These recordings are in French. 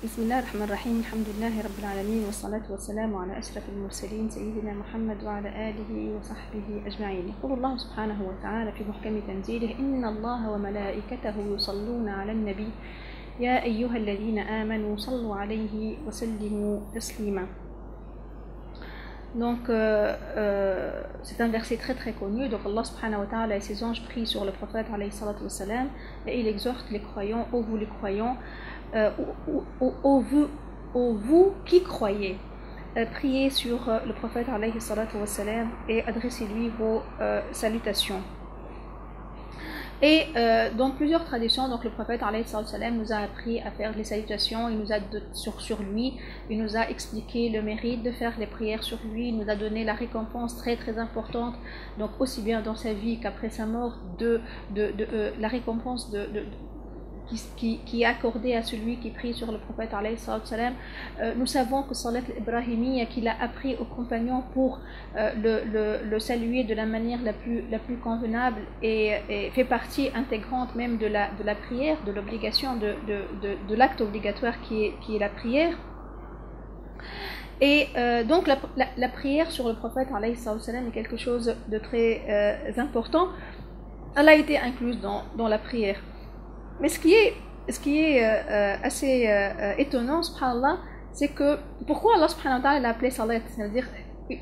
بسم الله الرحمن الرحيم الحمد لله رب العالمين والصلاة والسلام على أشرف المرسلين سيدنا محمد وعلى آله وصحبه أجمعين. يقول الله سبحانه وتعالى في محكم تنزيله إن الله وملائكته يصلون على النبي يا أيها الذين آمنوا صلوا عليه وسلموا تسليما. Donc c'est un verset très très connu. Donc Allah subhanahu wa ta'ala et ses anges prient sur le prophète alayhi salatu wa salam, et il exhorte les croyants: ô vous les croyants, ô vous qui croyez, priez sur le prophète alayhi salatu wa salam et adressez-lui vos salutations. Et dans plusieurs traditions, donc le prophète alayhi salatu wa salam nous a appris à faire les salutations, il nous a sur lui, il nous a expliqué le mérite de faire les prières sur lui, il nous a donné la récompense très très importante, donc aussi bien dans sa vie qu'après sa mort, la récompense qui est accordée à celui qui prie sur le prophète alayhi salatu wa salam. Nous savons que Salat al-Ibrahimiyya qu'il a appris aux compagnons pour le saluer de la manière la plus convenable et fait partie intégrante même de la prière, de l'obligation, de l'acte obligatoire qui est la prière. Et donc la prière sur le prophète alayhi salatu wa salam est quelque chose de très important. Elle a été incluse dans la prière. Mais ce qui est assez étonnant, subhanallah, c'est que pourquoi Allah subhanahu wa ta'ala l'a appelé salat, c'est-à-dire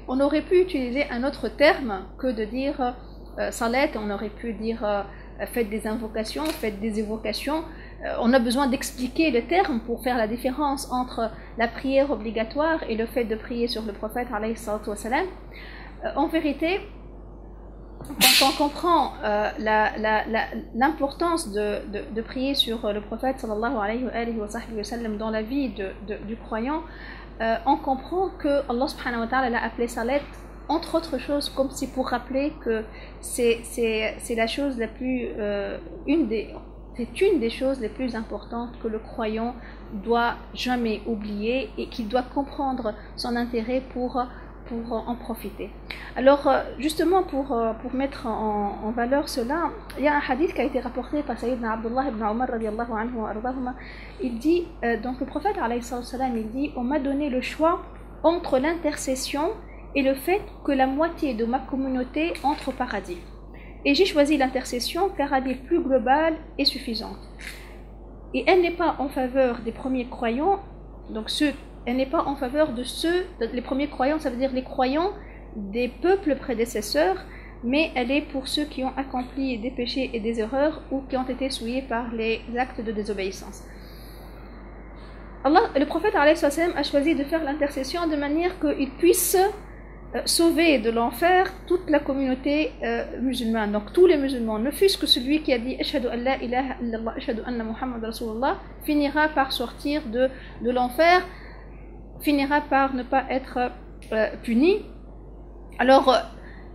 on aurait pu utiliser un autre terme que de dire salat, on aurait pu dire faites des invocations, faites des évocations. On a besoin d'expliquer le terme pour faire la différence entre la prière obligatoire et le fait de prier sur le prophète alayhi salatu wa salam. En vérité, quand on comprend l'importance de prier sur le prophète sallallahu alayhi wa sallam dans la vie du croyant, on comprend que Allah subhanahu wa ta'ala l'a appelé salat, entre autres choses, comme si pour rappeler que c'est la chose la plus c'est une des choses les plus importantes que le croyant doit jamais oublier et qu'il doit comprendre son intérêt pour en profiter. Alors justement pour mettre en valeur cela, il y a un hadith qui a été rapporté par Sayyidina Abdullah ibn Umar radiyallahu anhu wa ardahuma. Il dit, donc le prophète alayhi salam, il dit: on m'a donné le choix entre l'intercession et le fait que la moitié de ma communauté entre au paradis. Et j'ai choisi l'intercession car elle est plus globale et suffisante. Et elle n'est pas en faveur des premiers croyants, donc elle n'est pas en faveur de les premiers croyants, ça veut dire les croyants des peuples prédécesseurs, mais elle est pour ceux qui ont accompli des péchés et des erreurs ou qui ont été souillés par les actes de désobéissance. Le prophète alayhi salam a choisi de faire l'intercession de manière qu'il puisse sauver de l'enfer toute la communauté musulmane, donc tous les musulmans, ne fût-ce que celui qui a dit Ashhadu an la ilaha illallah, Ashhadu anna Muhammad Rasulullah, finira par sortir de l'enfer, finira par ne pas être puni. Alors,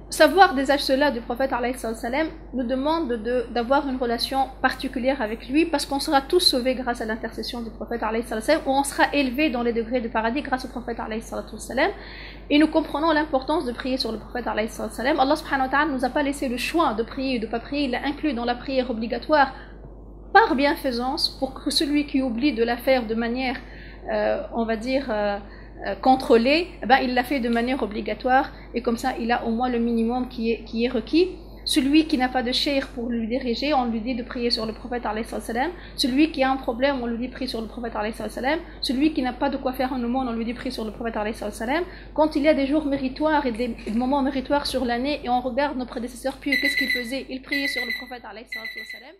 savoir déjà cela du prophète alayhi salam nous demande d'avoir une relation particulière avec lui, parce qu'on sera tous sauvés grâce à l'intercession du prophète alayhi salam, ou on sera élevé dans les degrés de paradis grâce au prophète alayhi salam. Et nous comprenons l'importance de prier sur le prophète alayhi salam. Allah subhanahu wa ta'ala ne nous a pas laissé le choix de prier ou de ne pas prier, il l'a inclus dans la prière obligatoire par bienfaisance, pour que celui qui oublie de la faire de manière, on va dire, contrôlé, il l'a fait de manière obligatoire, et comme ça il a au moins le minimum qui est requis. Celui qui n'a pas de cheikh pour lui diriger, on lui dit de prier sur le prophète alayhi salam. Celui qui a un problème, on lui dit prier sur le prophète alayhi salam. Celui qui n'a pas de quoi faire en aumône, on lui dit prier sur le prophète alayhi salam. Quand il y a des jours méritoires et des moments méritoires sur l'année, et on regarde nos prédécesseurs pieux, qu'est-ce qu'ils faisaient? Ils priaient sur le prophète alayhi salam.